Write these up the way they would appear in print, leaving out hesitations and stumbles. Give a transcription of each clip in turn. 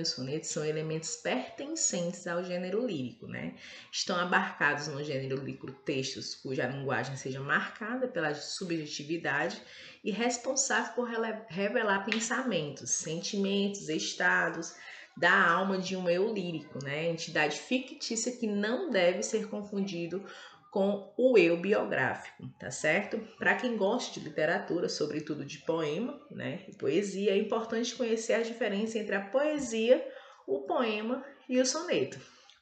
e o soneto são elementos pertencentes ao gênero lírico, né? Estão abarcados no gênero lírico textos cuja linguagem seja marcada pela subjetividade e responsável por revelar pensamentos, sentimentos, estados da alma de um eu lírico, né? Entidade fictícia que não deve ser confundido com o eu biográfico, tá certo? Para quem gosta de literatura, sobretudo de poema, né, e poesia, é importante conhecer a diferença entre a poesia, o poema e o soneto.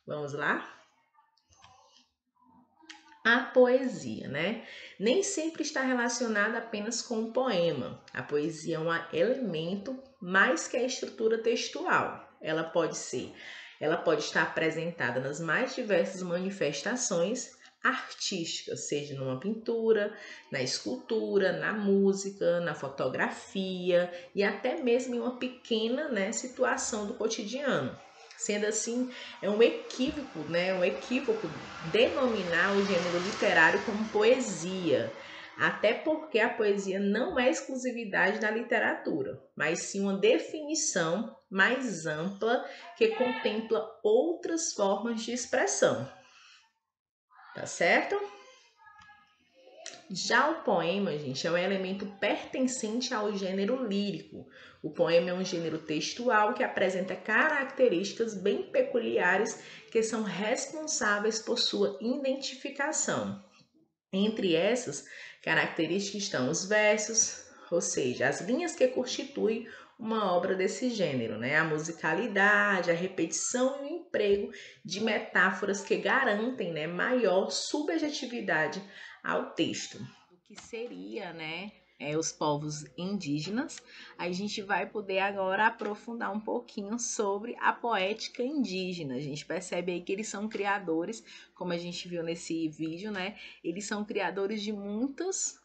Vamos lá? A poesia, né? Nem sempre está relacionada apenas com o poema. A poesia é um elemento mais que a estrutura textual. Ela pode estar apresentada nas mais diversas manifestações artísticas, seja numa pintura, na escultura, na música, na fotografia e até mesmo em uma pequena, né, situação do cotidiano. Sendo assim, é um equívoco, né, denominar o gênero literário como poesia, até porque a poesia não é exclusividade da literatura, mas sim uma definição mais ampla que contempla outras formas de expressão. Tá certo? Já o poema, gente, é um elemento pertencente ao gênero lírico. O poema é um gênero textual que apresenta características bem peculiares que são responsáveis por sua identificação. Entre essas características estão os versos, ou seja, as linhas que constituem uma obra desse gênero, né? A musicalidade, a repetição e o emprego de metáforas que garantem, né, maior subjetividade ao texto. O que seria, né, os povos indígenas. A gente vai poder agora aprofundar um pouquinho sobre a poética indígena. A gente percebe aí que eles são criadores, como a gente viu nesse vídeo, né? Eles são criadores de muitas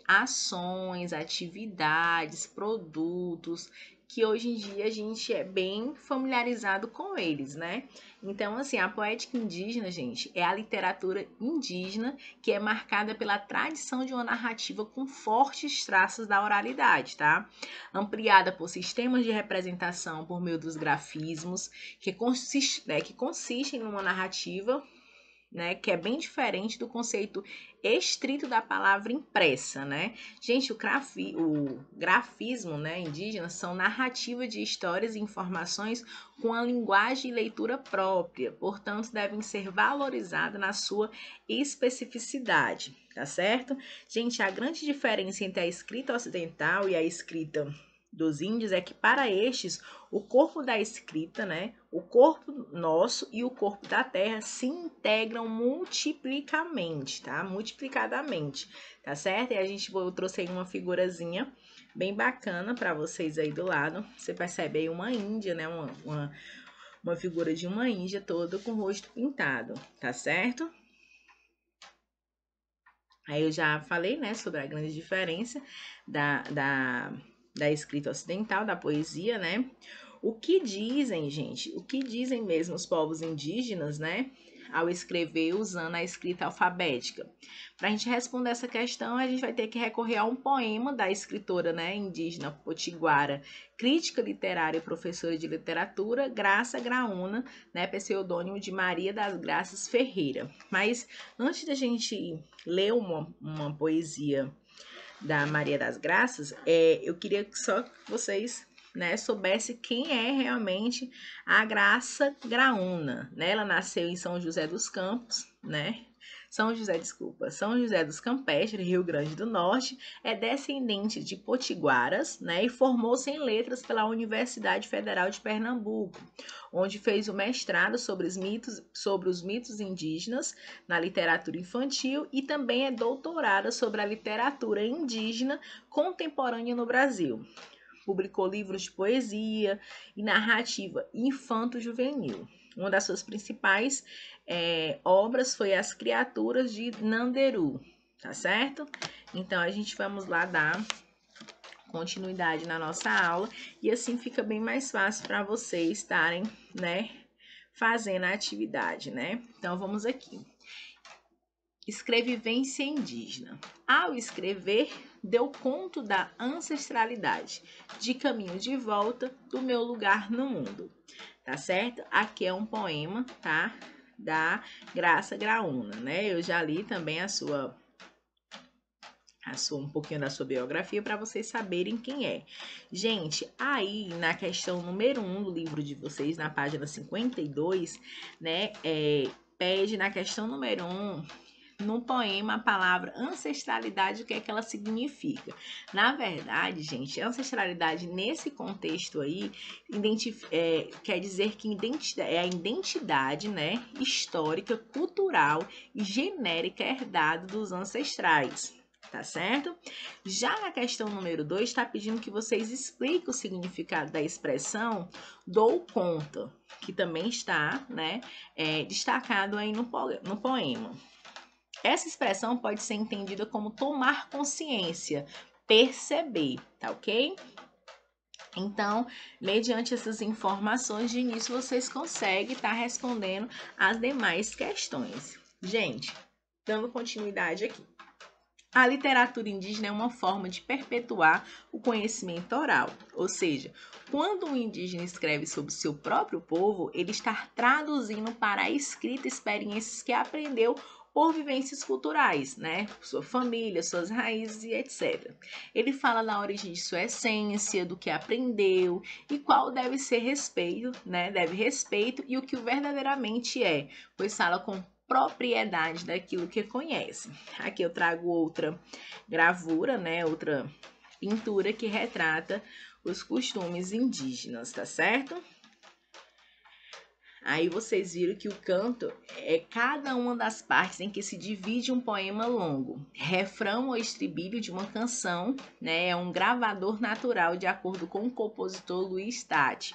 ações, atividades, produtos que hoje em dia a gente é bem familiarizado com eles, né? Então, assim, a poética indígena, gente, é a literatura indígena que é marcada pela tradição de uma narrativa com fortes traços da oralidade, tá? Ampliada por sistemas de representação por meio dos grafismos, que consistem numa narrativa, né, que é bem diferente do conceito estrito da palavra impressa, né? Gente, o grafismo, né, indígena são narrativas de histórias e informações com a linguagem e leitura própria, portanto, devem ser valorizadas na sua especificidade, tá certo? Gente, a grande diferença entre a escrita ocidental e a escrita dos índios é que para estes o corpo da escrita, né, o corpo nosso e o corpo da terra se integram multiplicadamente, tá certo? E eu trouxe aí uma figurazinha bem bacana para vocês aí do lado. Você percebe aí uma índia, né, uma figura de uma índia toda com o rosto pintado, tá certo? Aí eu já falei, né, sobre a grande diferença da escrita ocidental, da poesia, né? O que dizem, gente? O que dizem mesmo os povos indígenas, né? Ao escrever usando a escrita alfabética? Para a gente responder essa questão, a gente vai ter que recorrer a um poema da escritora, né, indígena potiguara, crítica literária e professora de literatura, Graça Graúna, né, pseudônimo de Maria das Graças Ferreira. Mas antes da gente ler uma poesia da Maria das Graças, eu queria que só vocês, né, soubessem quem é realmente a Graça Graúna, né? Ela nasceu em São José dos Campos, né? São José dos Campestres, Rio Grande do Norte, é descendente de potiguaras, né, e formou-se em letras pela Universidade Federal de Pernambuco, onde fez o mestrado sobre os mitos indígenas na literatura infantil e também é doutorada sobre a literatura indígena contemporânea no Brasil. Publicou livros de poesia e narrativa infanto-juvenil. Uma das suas principais obras foi As Criaturas de Nanderu, tá certo? Então, a gente vamos lá dar continuidade na nossa aula e assim fica bem mais fácil para vocês estarem, né, fazendo a atividade, né? Então, vamos aqui. Escrevivência indígena. Ao escrever, deu conto da ancestralidade, de caminho de volta do meu lugar no mundo. Tá certo? Aqui é um poema, tá? Da Graça Graúna, né? Eu já li também um pouquinho da sua biografia para vocês saberem quem é. Gente, aí na questão número 1 do livro de vocês, na página 52, né? Pede na questão número 1, no poema, a palavra ancestralidade, o que é que ela significa? Na verdade, gente, ancestralidade nesse contexto aí quer dizer que é a identidade, né, histórica, cultural e genérica herdada dos ancestrais. Tá certo? Já na questão número 2, está pedindo que vocês expliquem o significado da expressão dou conta, que também está, né, destacado aí no poema. Essa expressão pode ser entendida como tomar consciência, perceber, tá ok? Então, mediante essas informações de início, vocês conseguem estar respondendo as demais questões. Gente, dando continuidade aqui. A literatura indígena é uma forma de perpetuar o conhecimento oral, ou seja, quando um indígena escreve sobre seu próprio povo, ele está traduzindo para a escrita experiências que aprendeu por vivências culturais, né? Sua família, suas raízes e etc. Ele fala da origem de sua essência, do que aprendeu e qual deve ser respeito, né? Deve respeito e o que verdadeiramente é, pois fala com propriedade daquilo que conhece. Aqui eu trago outra gravura, né? Outra pintura que retrata os costumes indígenas, tá certo? Aí vocês viram que o canto é cada uma das partes em que se divide um poema longo. Refrão ou estribilho de uma canção, né? É um gravador natural de acordo com o compositor Luiz Tati.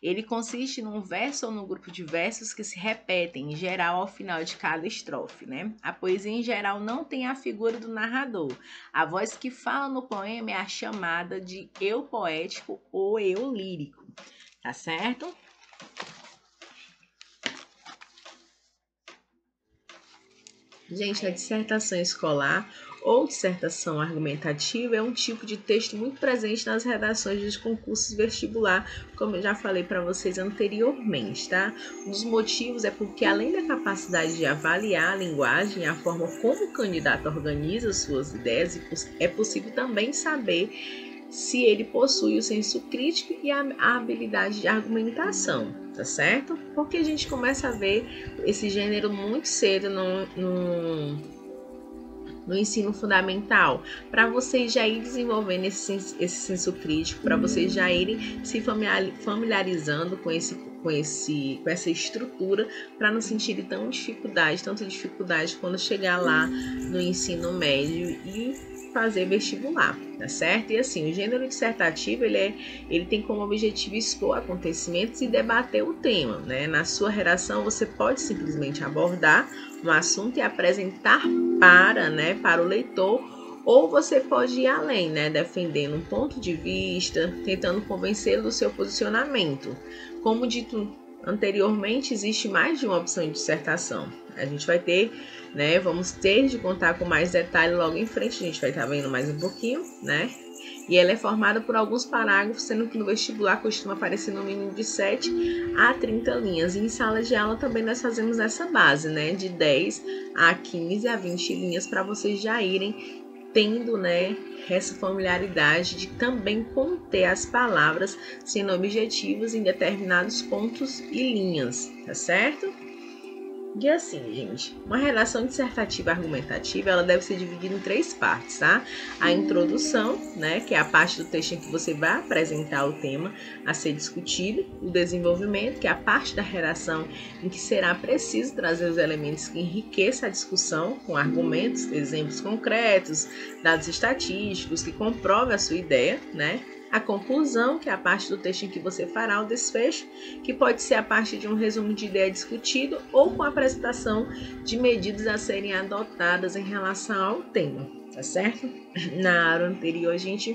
Ele consiste num verso ou num grupo de versos que se repetem, em geral, ao final de cada estrofe, né? A poesia, em geral, não tem a figura do narrador. A voz que fala no poema é a chamada de eu poético ou eu lírico, tá certo? Gente, a dissertação escolar ou dissertação argumentativa é um tipo de texto muito presente nas redações dos concursos vestibular, como eu já falei para vocês anteriormente, tá? Um dos motivos é porque, além da capacidade de avaliar a linguagem e a forma como o candidato organiza suas ideias, é possível também saber se ele possui o senso crítico e a habilidade de argumentação, tá certo? Porque a gente começa a ver esse gênero muito cedo no ensino fundamental, para vocês já irem desenvolvendo esse senso crítico, para vocês já irem se familiarizando com essa estrutura, para não sentirem tanta dificuldade quando chegar lá no ensino médio e fazer vestibular, tá certo? E assim, o gênero dissertativo, ele tem como objetivo expor acontecimentos e debater o tema, né? Na sua redação, você pode simplesmente abordar um assunto e apresentar para o leitor, ou você pode ir além, né? Defendendo um ponto de vista, tentando convencê-lo do seu posicionamento. Como dito anteriormente, existe mais de uma opção de dissertação. A gente vai ter, né? Vamos ter de contar com mais detalhe logo em frente, a gente vai estar vendo mais um pouquinho, né? E ela é formada por alguns parágrafos, sendo que no vestibular costuma aparecer no mínimo de 7 a 30 linhas. E em sala de aula também nós fazemos essa base, né? De 10 a 15 a 20 linhas para vocês já irem tendo, né, essa familiaridade de também conter as palavras sendo objetivos em determinados pontos e linhas, tá certo? E assim, gente, uma redação dissertativa argumentativa, ela deve ser dividida em 3 partes, tá? A introdução, né, que é a parte do texto em que você vai apresentar o tema a ser discutido. O desenvolvimento, que é a parte da redação em que será preciso trazer os elementos que enriqueçam a discussão com argumentos, exemplos concretos, dados estatísticos que comprovem a sua ideia, né? A conclusão, que é a parte do texto em que você fará o desfecho, que pode ser a parte de um resumo de ideia discutido ou com a apresentação de medidas a serem adotadas em relação ao tema, tá certo? Na aula anterior, a gente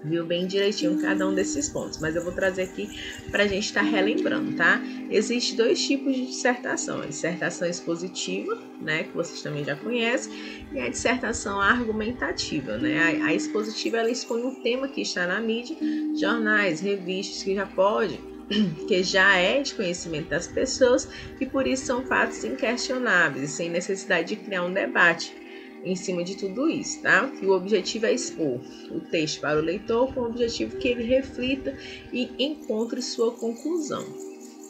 Viu bem direitinho cada um desses pontos, mas eu vou trazer aqui para a gente estar relembrando, tá? Existem dois tipos de dissertação: a dissertação expositiva, né, que vocês também já conhecem, e a dissertação argumentativa, né? A expositiva, ela expõe um tema que está na mídia, jornais, revistas, que já é de conhecimento das pessoas e por isso são fatos inquestionáveis, sem necessidade de criar um debate em cima de tudo isso, tá? E o objetivo é expor o texto para o leitor com o objetivo que ele reflita e encontre sua conclusão.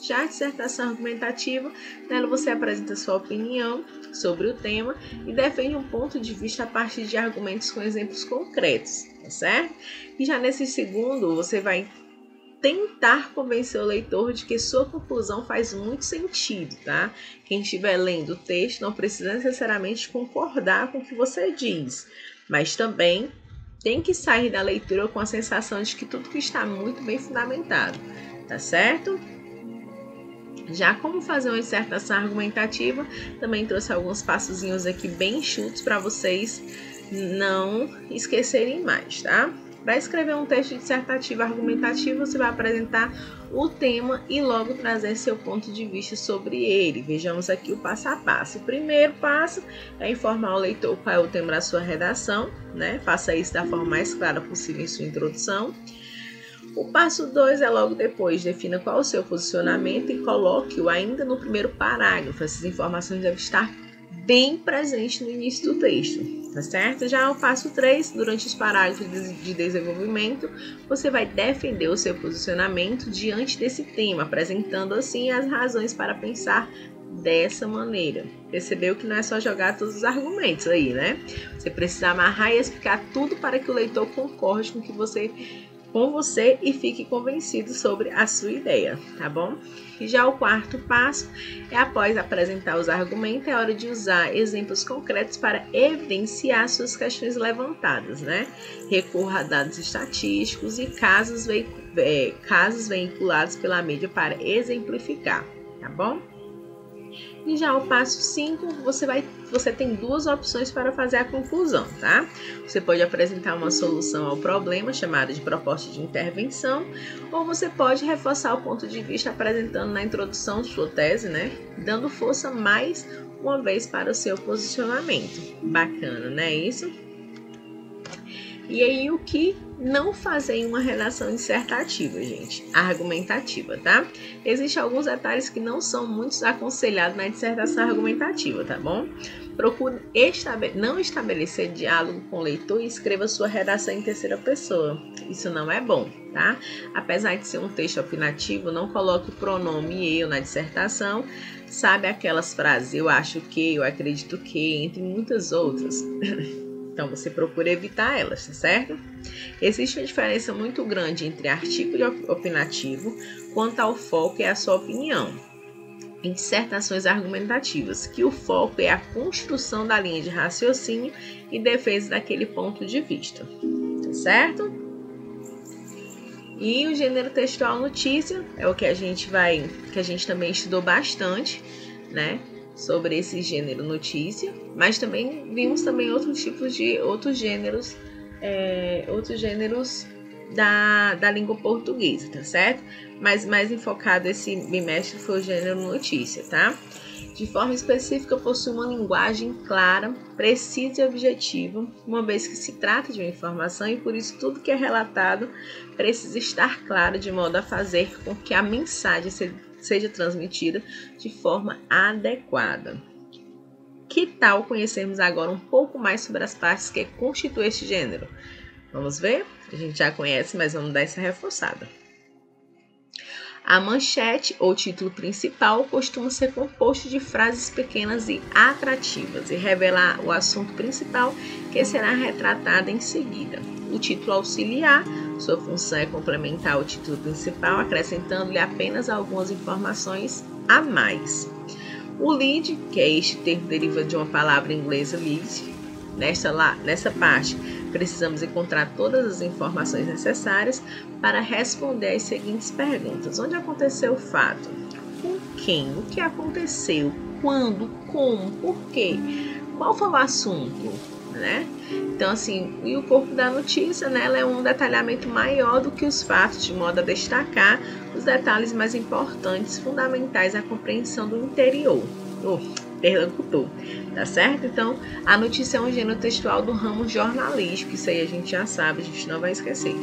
Já a dissertação argumentativa, nela você apresenta sua opinião sobre o tema e defende um ponto de vista a partir de argumentos com exemplos concretos, tá certo? E já nesse segundo, você vai tentar convencer o leitor de que sua conclusão faz muito sentido, tá? Quem estiver lendo o texto não precisa necessariamente concordar com o que você diz, mas também tem que sair da leitura com a sensação de que tudo que está muito bem fundamentado, tá certo? Já como fazer uma dissertação argumentativa, também trouxe alguns passozinhos aqui bem enxutos para vocês não esquecerem mais, tá? Para escrever um texto dissertativo argumentativo, você vai apresentar o tema e logo trazer seu ponto de vista sobre ele. Vejamos aqui o passo a passo. O primeiro passo é informar o leitor qual é o tema da sua redação, né? Faça isso da forma mais clara possível em sua introdução. O passo 2 é logo depois, defina qual é o seu posicionamento e coloque-o ainda no primeiro parágrafo. Essas informações devem estar bem presentes no início do texto, tá certo? Já o passo 3, durante os parágrafos de desenvolvimento, você vai defender o seu posicionamento diante desse tema, apresentando assim as razões para pensar dessa maneira. Percebeu que não é só jogar todos os argumentos aí, né? Você precisa amarrar e explicar tudo para que o leitor concorde com você e fique convencido sobre a sua ideia, tá bom? E já o quarto passo é, após apresentar os argumentos, é hora de usar exemplos concretos para evidenciar suas questões levantadas, né? Recorra a dados estatísticos e casos veiculados pela mídia para exemplificar, tá bom? E já o passo 5, você tem duas opções para fazer a conclusão, tá? Você pode apresentar uma solução ao problema, chamada de proposta de intervenção, ou você pode reforçar o ponto de vista apresentando na introdução sua tese, né? Dando força mais uma vez para o seu posicionamento. Bacana, não é isso? E aí, o que não fazer em uma redação dissertativa, gente? Argumentativa, tá? Existem alguns detalhes que não são muito aconselhados na dissertação argumentativa, tá bom? Procure não estabelecer diálogo com o leitor e escreva sua redação em terceira pessoa. Isso não é bom, tá? Apesar de ser um texto opinativo, não coloque o pronome eu na dissertação. Sabe aquelas frases, eu acho que, eu acredito que, entre muitas outras. Então, você procura evitar elas, tá certo? Existe uma diferença muito grande entre artigo e opinativo quanto ao foco e a sua opinião. Em dissertações argumentativas, que o foco é a construção da linha de raciocínio e defesa daquele ponto de vista, tá certo? E o gênero textual notícia é o que a gente também estudou bastante, né? Sobre esse gênero notícia, mas também vimos também outros gêneros da língua portuguesa, tá certo? Mas mais enfocado esse bimestre foi o gênero notícia, tá? De forma específica, possui uma linguagem clara, precisa e objetiva, uma vez que se trata de uma informação e por isso tudo que é relatado precisa estar claro de modo a fazer com que a mensagem seja transmitida de forma adequada. Que tal conhecermos agora um pouco mais sobre as partes que constituem este gênero? Vamos ver? A gente já conhece, mas vamos dar essa reforçada. A manchete ou título principal costuma ser composto de frases pequenas e atrativas e revelar o assunto principal que será retratado em seguida. O título auxiliar, sua função é complementar o título principal, acrescentando-lhe apenas algumas informações a mais. O lead, que é este termo deriva de uma palavra inglesa lead. Nessa parte, precisamos encontrar todas as informações necessárias para responder às seguintes perguntas. Onde aconteceu o fato? Com quem? O que aconteceu? Quando? Como? Por quê? Qual foi o assunto? né? Então, assim, e o corpo da notícia, né, ela é um detalhamento maior do que os fatos, de modo a destacar os detalhes mais importantes, fundamentais à compreensão do interior, do interlocutor, tá certo? Então, a notícia é um gênero textual do ramo jornalístico, isso aí a gente já sabe, a gente não vai esquecer.